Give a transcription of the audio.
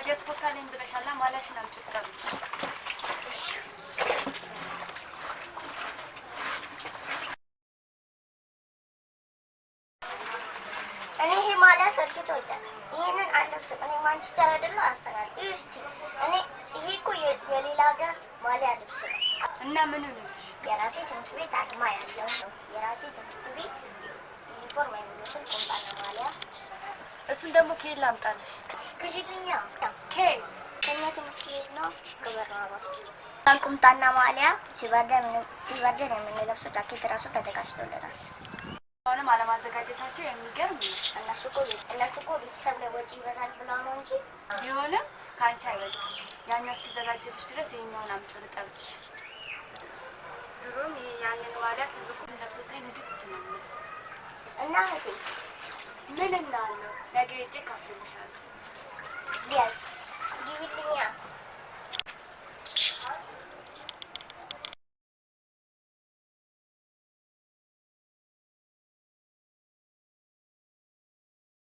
ያገዝኩታለኝ ብለሻላ ማለሽን አምጥተውልሽ እኔ ይሄ ማሊያ ሰጥቶኛል ይሄንን አንደብስ እኔ ማንቸስተር አይደለም አርሰናል እስቲ እኔ ይሄ እኮ የሌላ ሀገር ማሊያ ልብስ ነው እና ምን ልልሽ የራሴ ትምህርት ቤት አድማ ያለው የራሴ ትምህርት ቤት ዩኒፎርም የሚመስል ቁምጣና ማሊያ እሱን ደግሞ ከየት ላምጣልሽ ግዢልኛ ከየት ከኛ ትምህርት ቤት ነው ከበራባስ ቁምጣና ማሊያ ሲበርደን የምንለብሰው ጃኬት ራሱ ተዘጋጅቶልናል አሁንም አለማዘጋጀታቸው የሚገርም ነው እነሱ እኮ ቤተሰብ ላይ ወጪ ይበዛል ብለው ነው እንጂ ቢሆንም ካንቺ አይበልጥም ያኛው እስኪዘጋጅልሽ ድረስ ይሄኛውን አምጪ ልጠብሽ ድሮም ያንን ማሊያ ትልቁን ለብሶ ሳይ ንድት ነው እና እህቴ ምን እናለው ነገ ሄጄ ካፍልልሻለሁ ቢያስ